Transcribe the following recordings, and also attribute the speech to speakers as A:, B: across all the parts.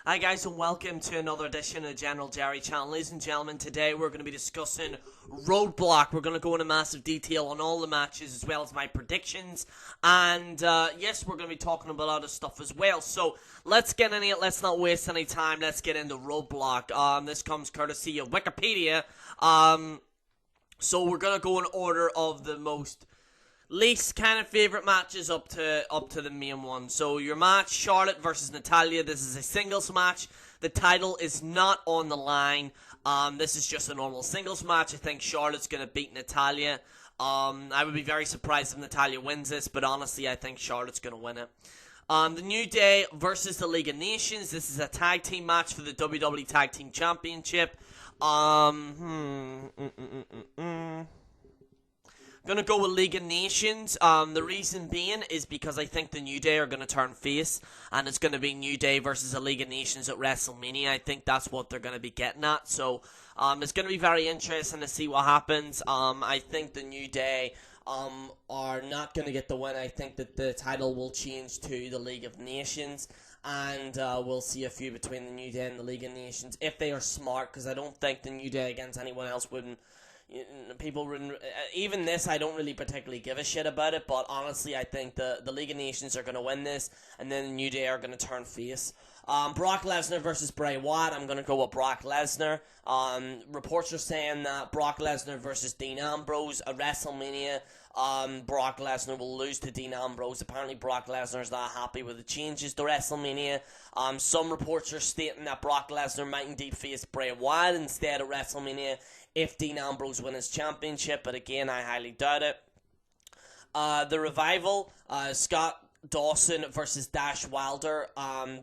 A: Hi guys and welcome to another edition of the General Jerry channel. Ladies and gentlemen, today we're going to be discussing Roadblock. We're going to go into massive detail on all the matches as well as my predictions. And yes, we're going to be talking about other stuff as well. So let's get into it. Let's not waste any time. Let's get into Roadblock. This comes courtesy of Wikipedia. So we're going to go in order of the most least kind of favorite matches up to the main one. So your match, Charlotte versus Natalya. This is a singles match. The title is not on the line. This is just a normal singles match. I think Charlotte's gonna beat Natalya. I would be very surprised if Natalya wins this, but honestly, I think Charlotte's gonna win it. The New Day versus the League of Nations. This is a tag team match for the WWE Tag Team Championship. Gonna go with League of Nations. The reason being is because I think the New Day are gonna turn face, and it's gonna be New Day versus the League of Nations at WrestleMania. I think that's what they're gonna be getting at. So, it's gonna be very interesting to see what happens. I think the New Day are not gonna get the win. I think that the title will change to the League of Nations, and we'll see a feud between the New Day and the League of Nations if they are smart. Because I don't think the New Day against anyone else wouldn't. People wouldn't, even this, I don't really particularly give a shit about it, but honestly, I think the League of Nations are going to win this, and then the New Day are going to turn face. Brock Lesnar versus Bray Wyatt. I'm going to go with Brock Lesnar. Reports are saying that Brock Lesnar versus Dean Ambrose at WrestleMania. Brock Lesnar will lose to Dean Ambrose. Apparently, Brock Lesnar is not happy with the changes to WrestleMania. Some reports are stating that Brock Lesnar might indeed face Bray Wyatt instead of WrestleMania if Dean Ambrose wins his championship, but again, I highly doubt it. The Revival, Scott Dawson versus Dash Wilder.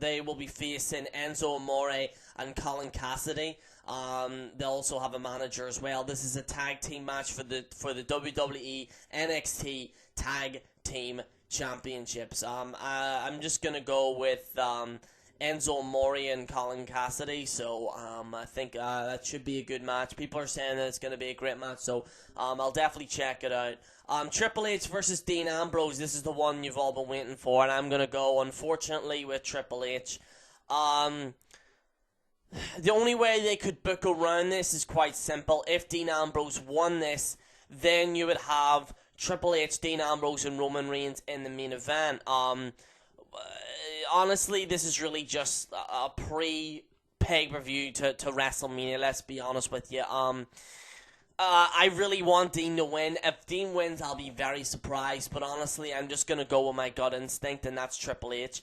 A: They will be facing Enzo Amore and Colin Cassidy. They'll also have a manager as well. This is a tag team match for the WWE NXT Tag Team Championships. I'm just gonna go with Enzo Amore and Colin Cassidy, so I think that should be a good match. People are saying that it's going to be a great match, so I'll definitely check it out. Triple H versus Dean Ambrose. This is the one you've all been waiting for, and I'm going to go, unfortunately, with Triple H. The only way they could book around this is quite simple. If Dean Ambrose won this, then you would have Triple H, Dean Ambrose, and Roman Reigns in the main event. Honestly, this is really just a pre-pay-per-view to WrestleMania, let's be honest with you. I really want Dean to win. If Dean wins, I'll be very surprised, but honestly, I'm just going to go with my gut instinct, and that's Triple H.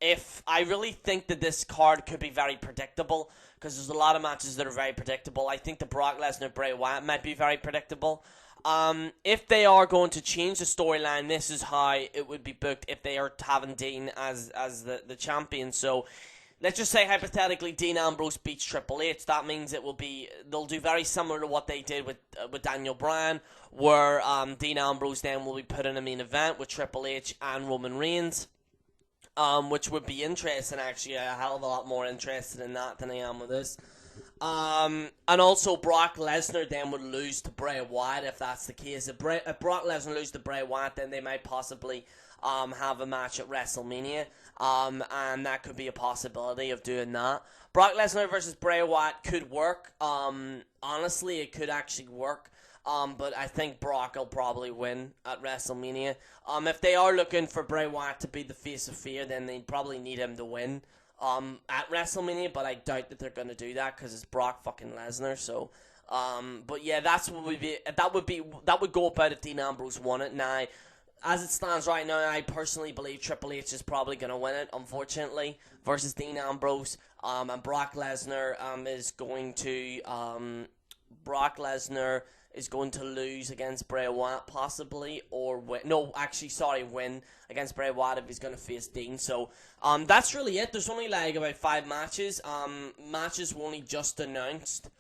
A: If I really think that this card could be very predictable, because there's a lot of matches that are very predictable. I think the Brock Lesnar Bray Wyatt might be very predictable. If they are going to change the storyline, this is how it would be booked if they are having Dean as the champion. So, let's just say hypothetically Dean Ambrose beats Triple H. That means they'll do very similar to what they did with Daniel Bryan, where Dean Ambrose then will be put in a main event with Triple H and Roman Reigns. Which would be interesting, actually. A hell of a lot more interested in that than I am with this. And also Brock Lesnar then would lose to Bray Wyatt if that's the case. If Brock Lesnar loses to Bray Wyatt, then they might possibly have a match at WrestleMania. And that could be a possibility of doing that. Brock Lesnar versus Bray Wyatt could work. Honestly, it could actually work. But I think Brock will probably win at WrestleMania. If they are looking for Bray Wyatt to be the face of fear, then they probably need him to win at WrestleMania, but I doubt that they're going to do that because it's Brock fucking Lesnar. So, but yeah, that would go about if Dean Ambrose won it. Now, as it stands right now, I personally believe Triple H is probably going to win it, unfortunately, versus Dean Ambrose. And Brock Lesnar is going to lose against Bray Wyatt, possibly, or win against Bray Wyatt if he's going to face Dean. So, that's really it. There's only about 5 matches. Matches were only just announced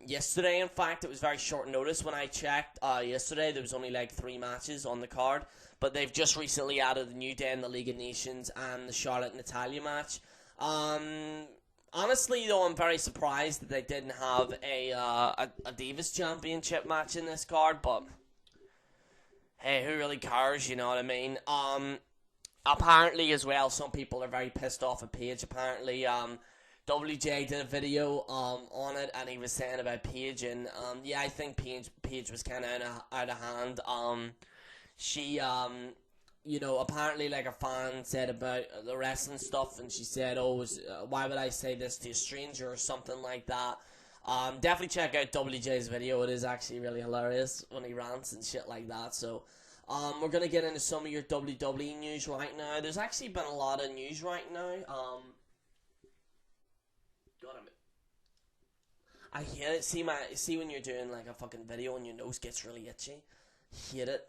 A: yesterday. In fact, it was very short notice when I checked yesterday. There was only 3 matches on the card, but they've just recently added the New Day in the League of Nations and the Charlotte Natalya match. Honestly, though, I'm very surprised that they didn't have a Divas Championship match in this card, but hey, who really cares, you know what I mean? apparently as well, some people are very pissed off at Paige. Apparently, WJ did a video on it, and he was saying about Paige, and yeah, I think Paige was kind of out of hand. She apparently, like, a fan said about the wrestling stuff, and she said, "Oh, why would I say this to a stranger?" or something like that. Definitely check out WJ's video. It is actually really hilarious when he rants and shit like that. So, we're gonna get into some of your WWE news right now. There's actually been a lot of news right now. I hate it. See when you're doing like a fucking video and your nose gets really itchy. Hate it.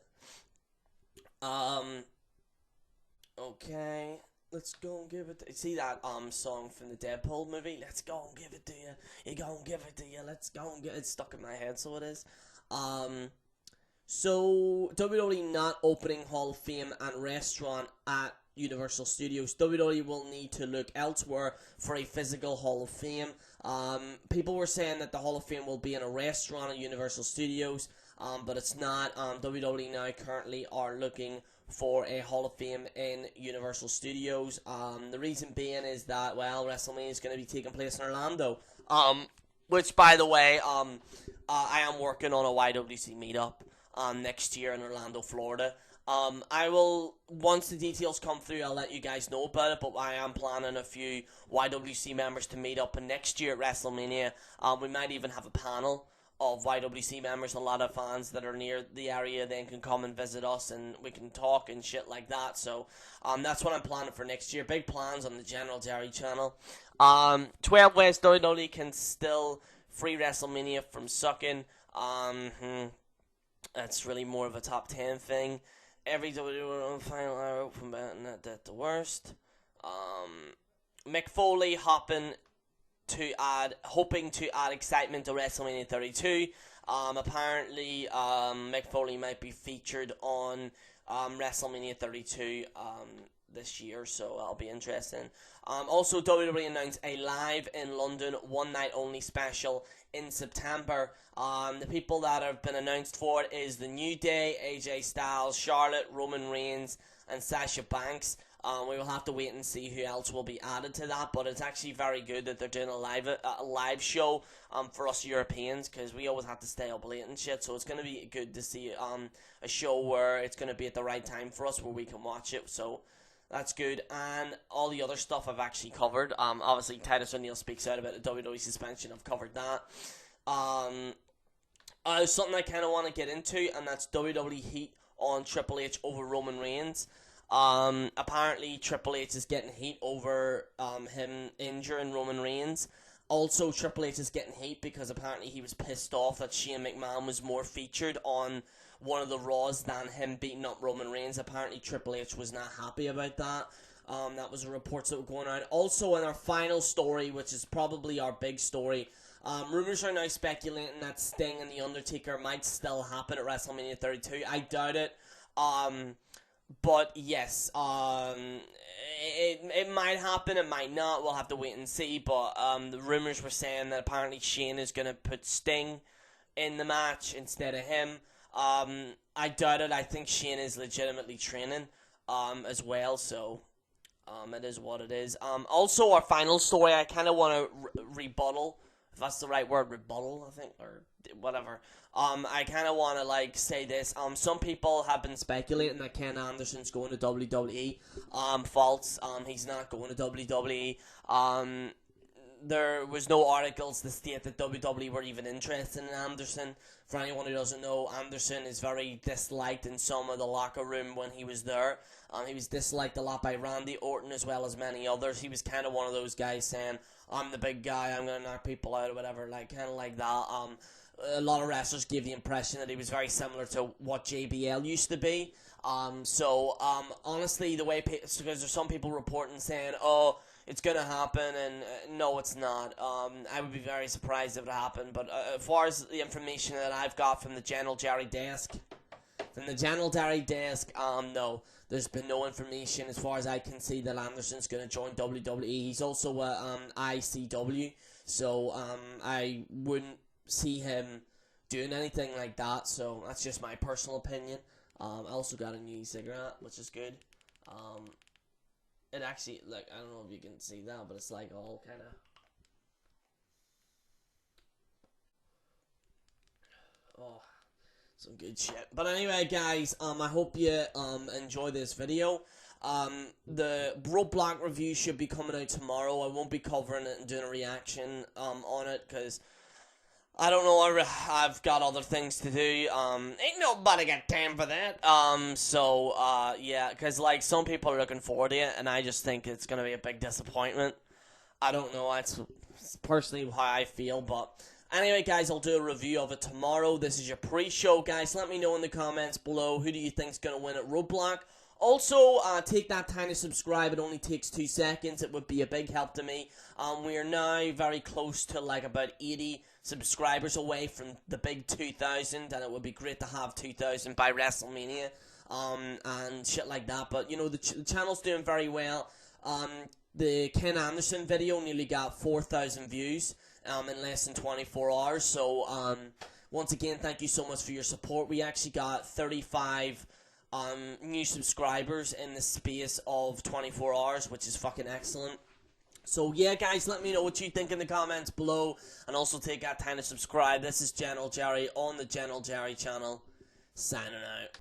A: Okay. Let's go and give it to, see that song from the Deadpool movie? Let's go and give it to you. You go and give it to you. Let's go and get it stuck in my head, so it is. So WWE not opening Hall of Fame and restaurant at Universal Studios. WWE will need to look elsewhere for a physical Hall of Fame. People were saying that the Hall of Fame will be in a restaurant at Universal Studios, but it's not. WWE now currently are looking for a Hall of Fame in Universal Studios. The reason being is that, well, WrestleMania is going to be taking place in Orlando. Which, by the way, I am working on a YWC meetup next year in Orlando, Florida. I will, once the details come through, I'll let you guys know about it, but I am planning a few YWC members to meet up next year at WrestleMania. We might even have a panel of YWC members. A lot of fans that are near the area then can come and visit us, and we can talk and shit like that. So that's what I'm planning for next year. Big plans on the General Jerry channel. 12 Ways WWE can still free WrestleMania from sucking. That's really more of a top 10 thing. Every WWE final hour open betting at the worst. Mick Foley hoping to add excitement to WrestleMania 32. Apparently, Mick Foley might be featured on WrestleMania 32 this year, so that'll be interesting. Also, WWE announced a live in London one night only special in September. The people that have been announced for it is The New Day, AJ Styles, Charlotte, Roman Reigns, and Sasha Banks. We will have to wait and see who else will be added to that, but it's actually very good that they're doing a live show for us Europeans, because we always have to stay up late and shit. So it's going to be good to see a show where it's going to be at the right time for us, where we can watch it. So that's good. And all the other stuff I've actually covered. Obviously, Titus O'Neil speaks out about the WWE suspension. I've covered that. Something I kind of want to get into, and that's WWE heat on Triple H over Roman Reigns. Apparently Triple H is getting heat over him injuring Roman Reigns. Also, Triple H is getting heat because apparently he was pissed off that Shane McMahon was more featured on one of the Raws than him beating up Roman Reigns. Apparently Triple H was not happy about that. That was reports that were going around. Also, in our final story, which is probably our big story, rumors are now speculating that Sting and The Undertaker might still happen at WrestleMania 32. I doubt it. But yes, it might happen, it might not, we'll have to wait and see, but the rumours were saying that apparently Shane is going to put Sting in the match instead of him. I doubt it. I think Shane is legitimately training as well, so it is what it is. Also, our final story, I kind of want to rebuttal, if that's the right word, rebuttal, I think, or whatever. I kind of want to say this. Some people have been speculating that Ken Anderson's going to WWE. False. He's not going to WWE. There was no articles to state that WWE were even interested in Anderson. For anyone who doesn't know, Anderson is very disliked in some of the locker room when he was there. He was disliked a lot by Randy Orton as well as many others. He was kind of one of those guys saying, I'm the big guy, I'm going to knock people out or whatever, kind of like that. A lot of wrestlers gave the impression that he was very similar to what JBL used to be. Honestly, the way, because there's some people reporting saying, oh, it's going to happen, and no, it's not. I would be very surprised if it happened, but as far as the information that I've got from the General Jerry desk, no, there's been no information as far as I can see that Anderson's going to join WWE. He's also ICW, so I wouldn't see him doing anything like that, so that's just my personal opinion. I also got a new cigarette, which is good. it actually, like, I don't know if you can see that, but it's like all kind of, oh, some good shit. But anyway, guys, I hope you enjoy this video. The Roadblock review should be coming out tomorrow. I won't be covering it and doing a reaction on it, because I don't know, I've got other things to do. Ain't nobody got time for that. Yeah, because, like, some people are looking forward to it, and I just think it's going to be a big disappointment. I don't know, it's personally how I feel, but anyway, guys, I'll do a review of it tomorrow. This is your pre-show, guys. Let me know in the comments below, who do you think's going to win at Roadblock. Also, take that time to subscribe. It only takes 2 seconds. It would be a big help to me. We are now very close to, like, about 80 subscribers away from the big 2,000, and it would be great to have 2,000 by WrestleMania, and shit like that. But, you know, the channel's doing very well. The Ken Anderson video nearly got 4,000 views in less than 24 hours. So, once again, thank you so much for your support. We actually got 35 new subscribers in the space of 24 hours, which is fucking excellent. So yeah, guys, let me know what you think in the comments below, and also take that time to subscribe. This is General Jerry on the General Jerry channel, signing out.